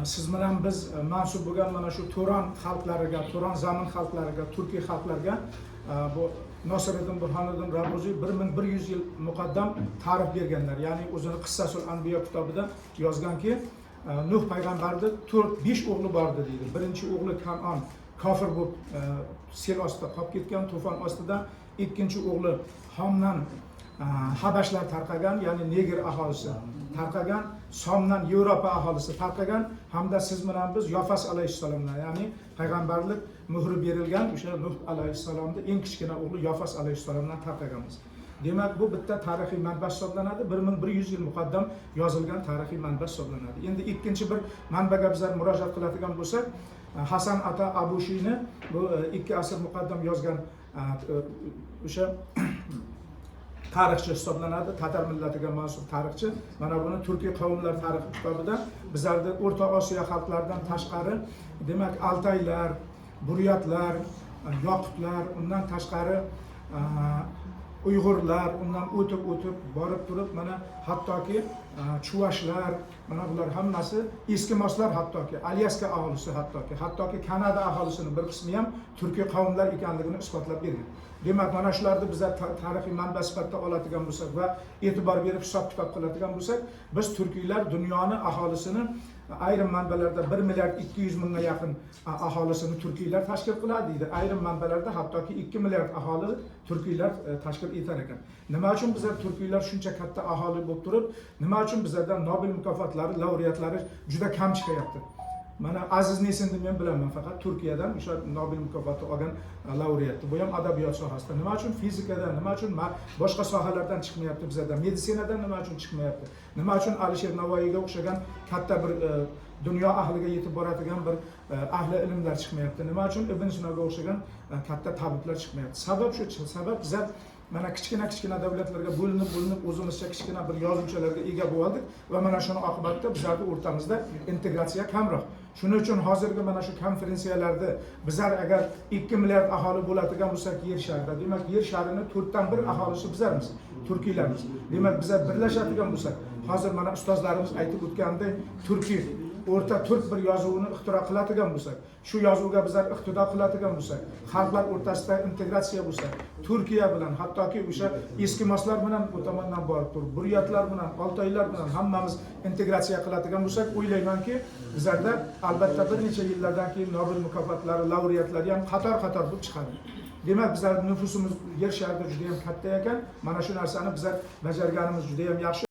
siz bilan biz mansub bo'lgan mana shu Turon xalqlariga, Turon zamin xalqlariga, Turkiy xalqlarga bu Nosiruddin Burhoniddin Rabuziy 1100 yil muqaddam ta'rif berganlar. Ya'ni o'zini Qissasul Anbiyo kitobida yozganki, Nuh payg'ambarning 4-5 o'g'li bor edi deydi. Birinchi o'g'li Kanon kofir bo'lib sel ostida qolib ketgan, to'fon ostida. Ikkinchi o'g'li Homdan Habashlar tarqagan, ya'ni Neger aholisi tarqagan, Somdan Yevropa aholisi tarqagan, hamda siz bilan biz Yofas alayhissalomdan, ya'ni payg'ambarlik muhri berilgan o'sha Nuh alayhissalomning eng kichkina o'g'li Yofas alayhissalomdan tarqaganmiz. Demak, bu bitta tarixiy manba hisoblanadi. 1100 yil muqaddam yozilgan tarixiy manba hisoblanadi. Endi ikkinchi bir manbaga bizlar murojaat qiladigan bo'lsak, Hasan Ata Abushiyni bu 2 asr muqaddam yozgan o'sha tarixchi hisoblanadi, Tatar millatiga mansub tarixchi. Mana buni Turkiy qavmlar tarixi kitobida bizlarda O'rta Osiyo xalqlaridan tashqari, demak, Altaylar, Buryatlar, Yoqutlar, undan tashqari Uyg'urlar, undan o'tib borib turib, mana hattoki Chuvashlar, mana bular hammasi Eskimoslar, hattoki Alyaska aholisi, hattoki Kanada aholisining bir qismi ham Turkiy qavmlar ekanligini isbotlab bergan. Demak, mana shularni bizlar tarixiy manba sifatida oladigan bo'lsak va e'tibor berib hisob-kitob qiladigan bo'lsak, biz turkiylar dunyoni aholisini ayrim manbalarda 1 milliard 200 mingga yaqin aholisini turkiylar tashkil qiladi deydi. Ayrim manbalarda hattoki 2 milliard aholi turkiylar tashkil etar ekan. Nima uchun bizlar turkiylar shuncha katta aholi bo'lib turib, nima uchun bizlardan Nobel mukofotlari, laureatlari juda kam chiqyapti? Mana Aziz Nesinni men bilaman, faqat Turkiyadan o'sha Nobel mukofoti olgan laureatni. Bu ham adabiyot sohasida. Nima uchun fizikadan, nima uchun boshqa sohalardan chiqmayapti bizlardan? Meditsinadan nima uchun chiqmayapti? Nima uchun Alisher Navoiyga o'xshagan katta bir dunyo ahliga yetib boradigan bir ahli ilmlar chiqmayapti? Nima uchun Ibn Sinoga o'xshagan katta tabiblar chiqmayapti? Sabab shu, sabab bizlar mana kichkina davlatlarga bo'linib o'zimizcha kichkina bir yozuvchilarga ega bo'ldik va mana shuni oqibatda bizlarning o'rtamizda integratsiya kamroq. Shuning uchun hozirgi mana shu konferensiyalarda bizlar agar 2 milliard aholi bo'ladigan bo'lsak yer sharida, demak yer sharini 4dan 1 aholisi bizlarmiz, turkiylarmiz. Demak, bizlar birlashadigan bo'lsak, hozir mana ustozlarimiz aytib o'tgandek, turkiy o'rta turk bir yozuvini ixtiro qiladigan bo'lsak, shu yozuvga bizlar iqtido qiladigan bo'lsak, xalqlar o'rtasida integratsiya bo'lsa, Turkiya bilan, hattoki o'sha Eskimoslar bilan bu tomondan borib turib, Buryatlar bilan, Altaylar bilan hammamiz integratsiya qiladigan bo'lsak, o'ylaymanki, bizlarda albatta bir necha yillardan keyin Nobel mukofotlari, laureatlari ham qator bo'lib chiqadi. Demak, bizlar nüfusimiz yer sharida juda ham katta ekan. Mana shu narsani bizlar bajarganimiz juda ham yaxshi.